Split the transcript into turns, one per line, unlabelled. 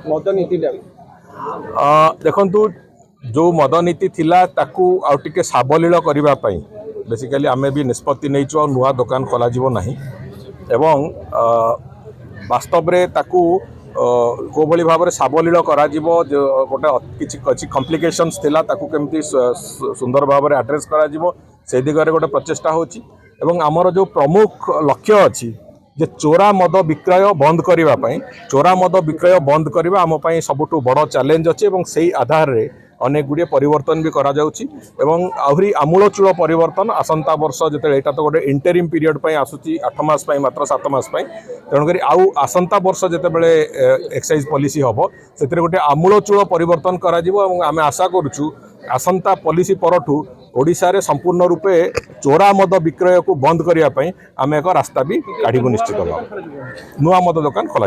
मद नीति
देखु जो मद नीति थिला ताकू आउ टिके साबलील करबा पई बेसिकली आमे भी निष्पत्ति नहींचु आ नुआ दुकान खोला जीवो नहीं एवं वास्तव रे ताकू को भली भाव में साबलील करा जीवो गोटे किछि कॉम्प्लिकेशंस थिला ताकू केमती सुंदर भाव में एड्रेस करा जीवो से दिगरे गोटे प्रचेष्टा होची एवं आमर जो प्रमुख लक्ष्य अच्छी जे चोरा मद विक्रय बंद करने चोरा मद विक्रय बंद करने आम सबुठ बड़ चैलेंज अच्छे और से आधार रे अनेक गुड़िए परिवर्तन भी करा जाउची एवं आहरी आमूलचूल परिवर्तन आसंता वर्ष जो यहाँ तो गोटे इंटरिम पीरियड आसूची 8 मास मात्र 7 मास तेणुक आउ आसंता वर्ष जितेबाला एक्साइज पॉलिसी हम से गोटे आमूलचूल परिवर्तन करा आम आशा करुचु आसंता पॉलिसी परठू ओडिशा रे संपूर्ण रूपे चोरा मद विक्रय को बंद करने आम एक रास्ता भी काढ़ू निश्चित भाव नुआ मद दुकान खोल।